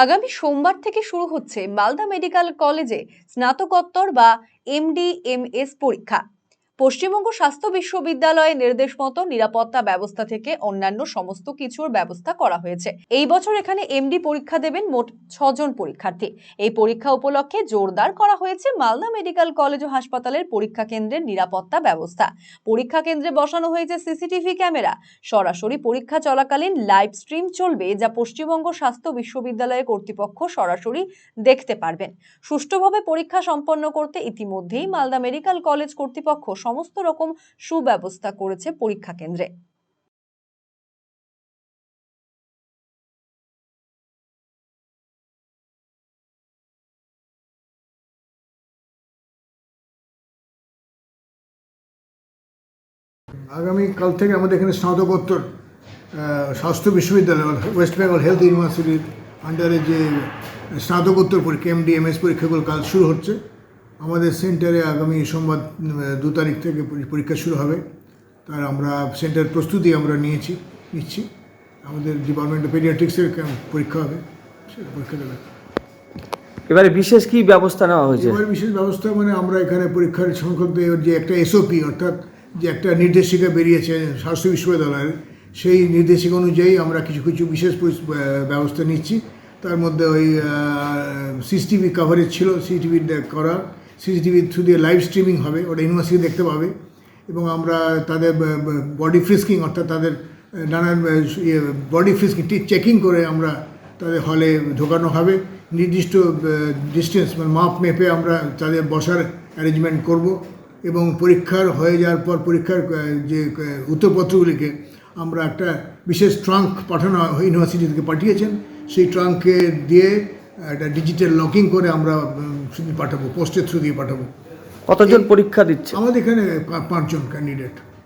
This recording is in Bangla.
আগামী সোমবার থেকে শুরু হচ্ছে মালদা মেডিকেল কলেজে স্নাতকোত্তর বা এমডি/এমএস পরীক্ষা। পশ্চিমবঙ্গ স্বাস্থ্য বিশ্ববিদ্যালয়ের নির্দেশ মতো নিরাপত্তা ব্যবস্থা থেকে অন্যান্য সমস্ত কিছুর ব্যবস্থা করা হয়েছে। এই বছর এখানে এমডি পরীক্ষা দেবেন মোট 6 জন পরীক্ষার্থী। এই পরীক্ষা উপলক্ষে জোরদার করা হয়েছে মালদা মেডিকেল কলেজ ও হাসপাতালের পরীক্ষা কেন্দ্রের নিরাপত্তা ব্যবস্থা। পরীক্ষা কেন্দ্রে বসানো হয়েছে সিসিটিভি ক্যামেরা। সরাসরি পরীক্ষা চলাকালীন লাইভ স্ট্রিম চলবে, যা পশ্চিমবঙ্গ স্বাস্থ্য বিশ্ববিদ্যালয়ের কর্তৃপক্ষ সরাসরি দেখতে পারবেন। সুষ্ঠুভাবে পরীক্ষা সম্পন্ন করতে ইতিমধ্যেই মালদা মেডিকেল কলেজ কর্তৃপক্ষ সমস্ত রকম সুব্যবস্থা করেছে পরীক্ষা কেন্দ্রে। আগামীকাল থেকে আমাদের এখানে স্নাতকোত্তর স্বাস্থ্য বিশ্ববিদ্যালয় ওয়েস্ট বেঙ্গল হেলথ ইউনিভার্সিটির আন্ডারে যে স্নাতকোত্তর পরীক্ষা এমডি/এমএস পরীক্ষাগুলো কাল শুরু হচ্ছে। আমাদের সেন্টারে আগামী সোমবার 2 তারিখ থেকে পরীক্ষা শুরু হবে। তার আমরা সেন্টার প্রস্তুতি আমরা নিচ্ছি। আমাদের ডিপার্টমেন্ট অফ পেডিয়াট্রিক্সের পরীক্ষা হবে, সেটা পরীক্ষা দেবে। এবারে বিশেষ কি ব্যবস্থা নেওয়া হয়েছে? এবার বিশেষ ব্যবস্থা মানে আমরা এখানে পরীক্ষার সংক্রান্ত যে একটা এসওপি অর্থাৎ যে একটা নির্দেশিকা বেরিয়েছে স্বাস্থ্য বিশ্ববিদ্যালয়ের, সেই নির্দেশিকা অনুযায়ী আমরা কিছু বিশেষ ব্যবস্থা নিচ্ছি। তার মধ্যে ওই সিসিটিভি কাভারেজ ছিল, সিসিটিভি করা, সিসিটিভি থ্রু দিয়ে লাইভ স্ট্রিমিং হবে, ওটা ইউনিভার্সিটি দেখতে পাবে। এবং আমরা তাদের বডি ফ্রিস্কিং অর্থাৎ তাদের নানান বডি ফ্রিস্কিং চেকিং করে আমরা তাদের হলে ঢোকানো হবে। নির্দিষ্ট ডিস্টেন্স মানে মাপ মেপে আমরা তাদের বসার অ্যারেঞ্জমেন্ট করব। এবং পরীক্ষার হয়ে যাওয়ার পর পরীক্ষার যে উত্তরপত্রগুলিকে আমরা একটা বিশেষ ট্রাঙ্ক পাঠানো ইউনিভার্সিটি থেকে পাঠিয়েছেন, সেই ট্রাঙ্কে দিয়ে একটা ডিজিটাল লকিং করে আমরা পাঠাবো, পোস্টের থ্রু দিয়ে পাঠাবো। কতজন পরীক্ষা দিচ্ছে? আমাদের এখানে 5 জন ক্যান্ডিডেট।